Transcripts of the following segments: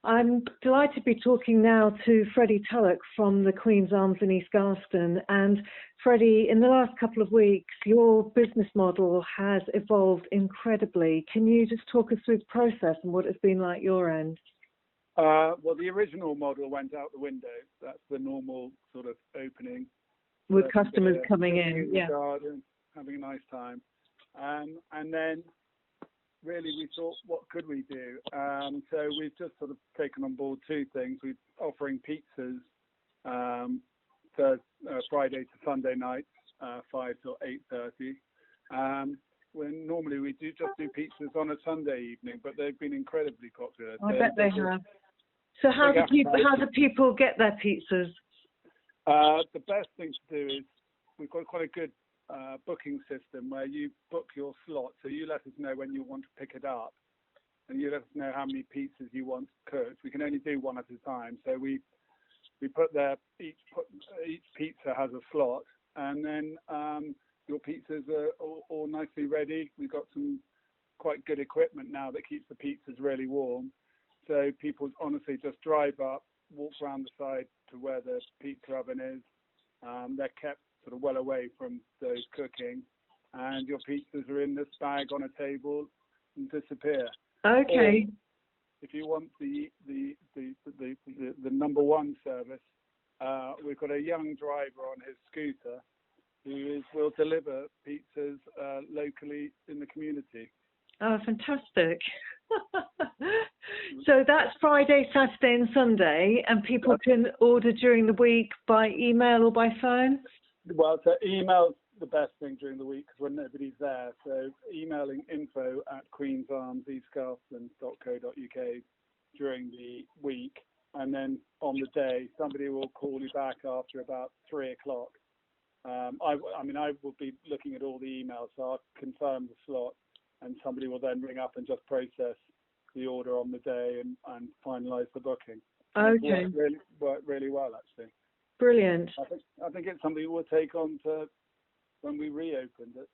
I'm delighted to be talking now to Freddie Tulloch from the Queen's Arms in East Garston. And Freddie, in the last couple of weeks, your business model has evolved incredibly. Can you just talk us through the process and what it's been like your end? Well, the original model went out the window. That's the normal sort of opening. With customers coming in, yeah. Garden, having a nice time. And then really we thought, what could we do? So we've just sort of taken on board two things. We're offering pizzas Friday to Sunday nights, 5 till 8:30. When normally we just do pizzas on a Sunday evening, but they've been incredibly popular. I bet they have. So how do people get their pizzas? The best thing to do is we've got quite a good booking system where you book your slot. So you let us know when you want to pick it up, and you let us know how many pizzas you want cooked. We can only do one at a time. So we put there, each pizza has a slot, and then your pizzas are all nicely ready. We've got some quite good equipment now that keeps the pizzas really warm. So people honestly just drive up, walk around the side to where the pizza oven is. They're kept sort of well away from those cooking, and your pizzas are in this bag on a table and disappear. Okay. Or if you want the number one service, we've got a young driver on his scooter who will deliver pizzas locally in the community. Oh, fantastic. So that's Friday, Saturday and Sunday, and people can order during the week by email or by phone? Well, so email's the best thing during the week because when nobody's there. So emailing info@queensarmseastgarston.co.uk during the week, and then on the day, somebody will call you back after about 3 o'clock. I will be looking at all the emails, so I'll confirm the slot, and somebody will then ring up and just process the order on the day and finalise the booking. Okay. It worked really well, actually. Brilliant. I think it's something we'll take on to when we reopen. That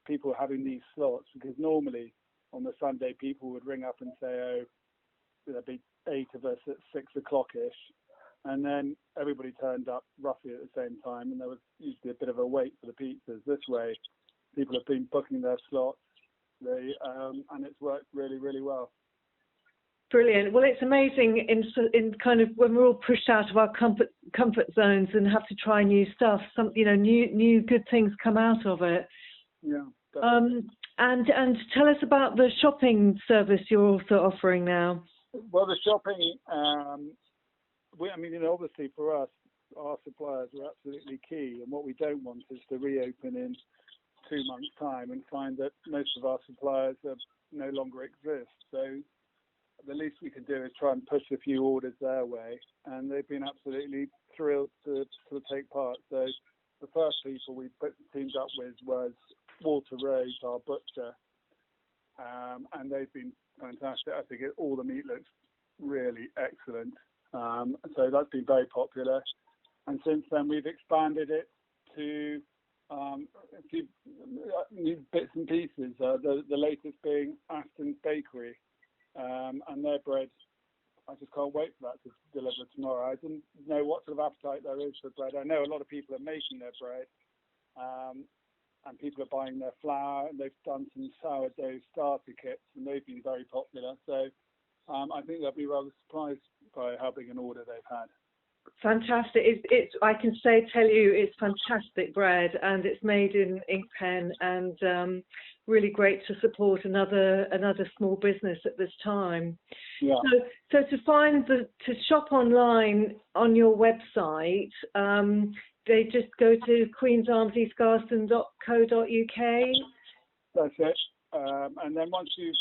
people having these slots, because normally on the Sunday people would ring up and say, "Oh, there'll be 8 of us at 6 o'clock-ish," and then everybody turned up roughly at the same time, and there was usually a bit of a wait for the pizzas. This way, people have been booking their slots. And it's worked really, really well. Brilliant. Well, it's amazing in kind of when we're all pushed out of our comfort zones and have to try new stuff. New good things come out of it. Yeah. And tell us about the shopping service you're also offering now. Well, the shopping, obviously for us, our suppliers are absolutely key, and what we don't want is to reopen in 2 months' time and find that most of our suppliers no longer exist. So the least we can do is try and push a few orders their way, and they've been absolutely thrilled to take part. So the first people we teamed up with was Walter Rose, our butcher, and they've been fantastic. I think all the meat looks really excellent. So that's been very popular, and since then we've expanded it to a few new bits and pieces. The latest being Aston's Bakery, and their bread. I just can't wait for that to deliver tomorrow. I didn't know what sort of appetite there is for bread. I know a lot of people are making their bread, and people are buying their flour, and they've done some sourdough starter kits, and they've been very popular. So I think they'll be rather surprised by how big an order they've had. Fantastic. I can tell you it's fantastic bread, and it's made in Inkpen, and really great to support another small business at this time. Yeah. So to shop online on your website, they just go to queensarmseastgarston.co.uk. That's it. And then once you've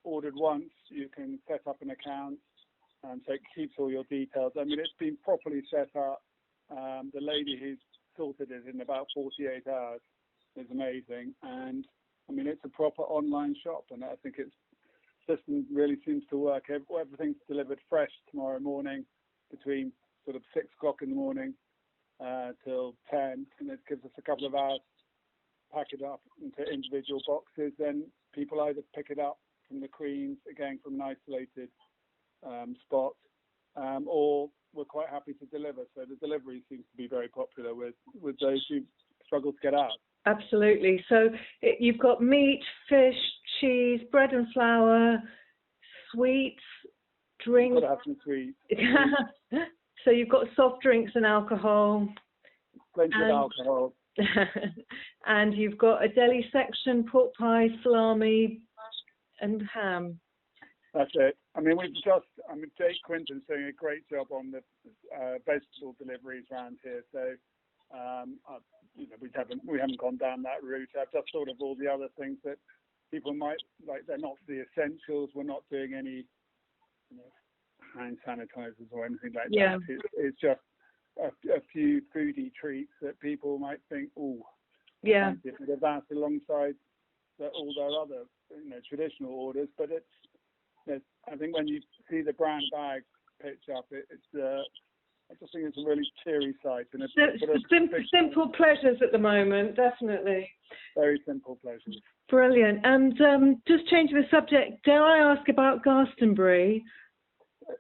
ordered once, you can set up an account. So it keeps all your details. I mean, it's been properly set up. The lady who's sorted it in about 48 hours is amazing. And, I mean, it's a proper online shop, and I think its system really seems to work. Everything's delivered fresh tomorrow morning between sort of 6 o'clock in the morning till 10, and it gives us a couple of hours to pack it up into individual boxes. Then people either pick it up from the Queen's, again, from an isolated spot, or we're quite happy to deliver. So the delivery seems to be very popular with those who struggle to get out. Absolutely. So you've got meat, fish, cheese, bread and flour, sweets, drinks. You've got to have some sweets. So you've got soft drinks and alcohol. Plenty of alcohol. And you've got a deli section, pork pie, salami, and ham. That's it. I mean, Jake Quinton's doing a great job on the vegetable deliveries around here. So, we haven't gone down that route. I've just thought of all the other things that people might like. They're not the essentials. We're not doing any hand sanitizers or anything like that. It's just a few foodie treats that people might think, that's alongside all their other traditional orders. But I think when you see the brand bag pitch up, I just think it's a really cheery sight. And simple pleasures at the moment, definitely. Very simple pleasures. Brilliant. And just changing the subject, dare I ask about Glastonbury?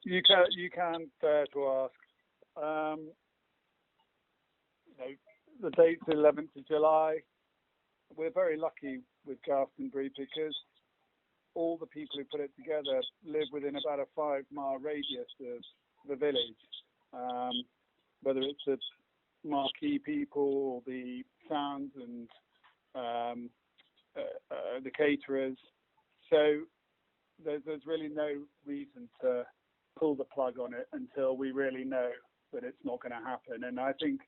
You can dare to ask. The date's 11th of July. We're very lucky with Glastonbury because all the people who put it together live within about a 5-mile radius of the village. Whether it's the marquee people or the sounds and the caterers. So there's really no reason to pull the plug on it until we really know that it's not going to happen. And I think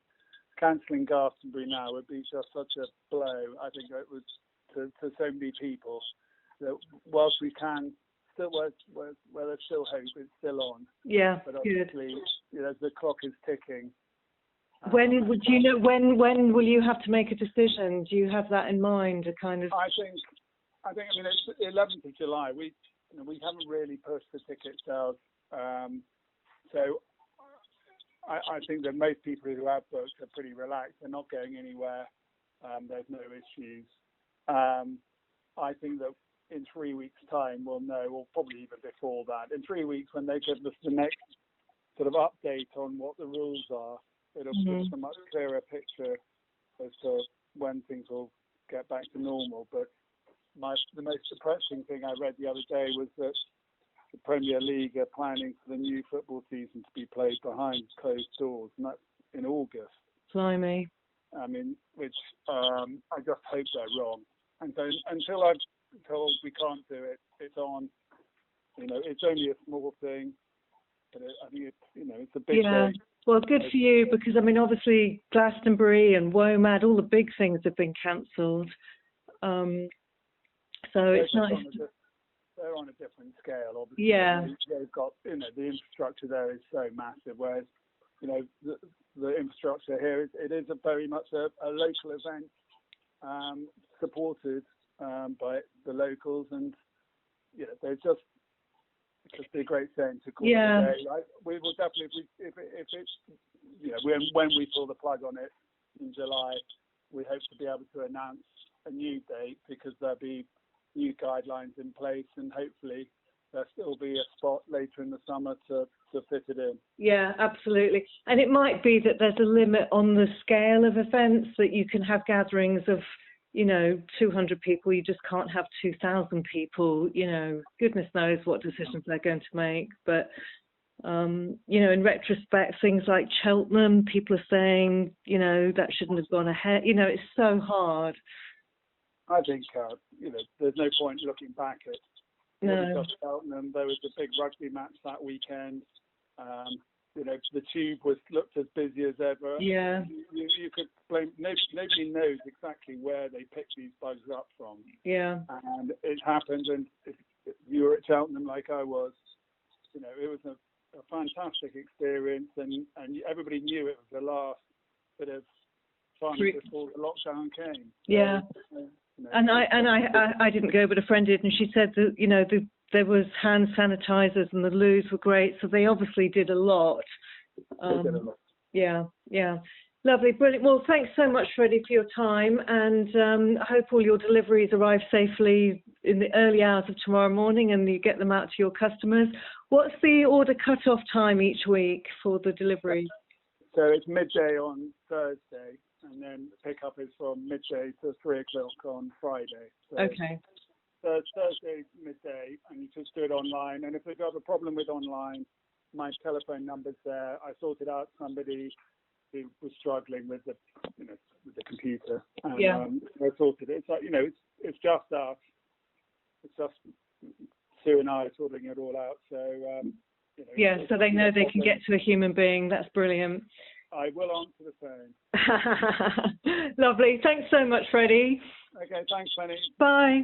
cancelling Glastonbury now would be just such a blow. I think it would to so many people that whilst we can still where there's still hope, it's still on. Yeah, but obviously, the clock is ticking. When will you have to make a decision? Do you have that in mind? I think it's the 11th of July. We haven't really pushed the ticket sales, so I think that most people who have booked are pretty relaxed. They're not going anywhere. There's no issues. I think that in 3 weeks' time we'll know, or probably even before that. In 3 weeks, when they give us the next sort of update on what the rules are, it'll give us a much clearer picture as to when things will get back to normal. But the most depressing thing I read the other day was that the Premier League are planning for the new football season to be played behind closed doors, and that's in August. Blimey. I mean, which I just hope they're wrong. And so until I'm told we can't do it, it's on. It's only a small thing, but I think it's a big thing. Well, good for you, because obviously Glastonbury and WOMAD, all the big things have been cancelled. So it's nice. They're on a different scale, obviously. Yeah. They've got, the infrastructure there is so massive, whereas, the infrastructure here, it is very much a local event, supported by the locals, and there's just be a great thing to call it a day. We will definitely, if it's, when we pull the plug on it in July, we hope to be able to announce a new date, because there'll be new guidelines in place, and hopefully there'll still be a spot later in the summer to fit it in. Yeah, absolutely. And it might be that there's a limit on the scale of events, that you can have gatherings of 200 people. You just can't have 2,000 people. Goodness knows what decisions they're going to make. But in retrospect, things like Cheltenham, people are saying that shouldn't have gone ahead. It's so hard. I think there's no point looking back at Cheltenham. There was a big rugby match that weekend. The tube looked as busy as ever. Yeah. You could blame. Nobody knows exactly where they picked these bugs up from. Yeah. And it happened. And if you were at Cheltenham like I was, it was a fantastic experience, and everybody knew it was the last bit of fun before the lockdown came. Yeah. And I didn't go, but a friend did, and she said that there was hand sanitizers and the loos were great, so they obviously did a lot. They did a lot. Yeah. Lovely, brilliant. Well, thanks so much, Freddie, for your time, and I hope all your deliveries arrive safely in the early hours of tomorrow morning and you get them out to your customers. What's the order cut-off time each week for the delivery? So it's midday on Thursday, and then the pickup is from midday to 3 o'clock on Friday. So Okay. Thursday midday, and you just do it online. And if you've got a problem with online, my telephone number's there. I sorted out somebody who was struggling with the, with the computer, and I sorted it. It's like, it's just us. It's just Sue and I sorting it all out. So so they know they can get to a human being. That's brilliant. I will answer the phone. Lovely. Thanks so much, Freddie. Okay, thanks, Penny. Bye.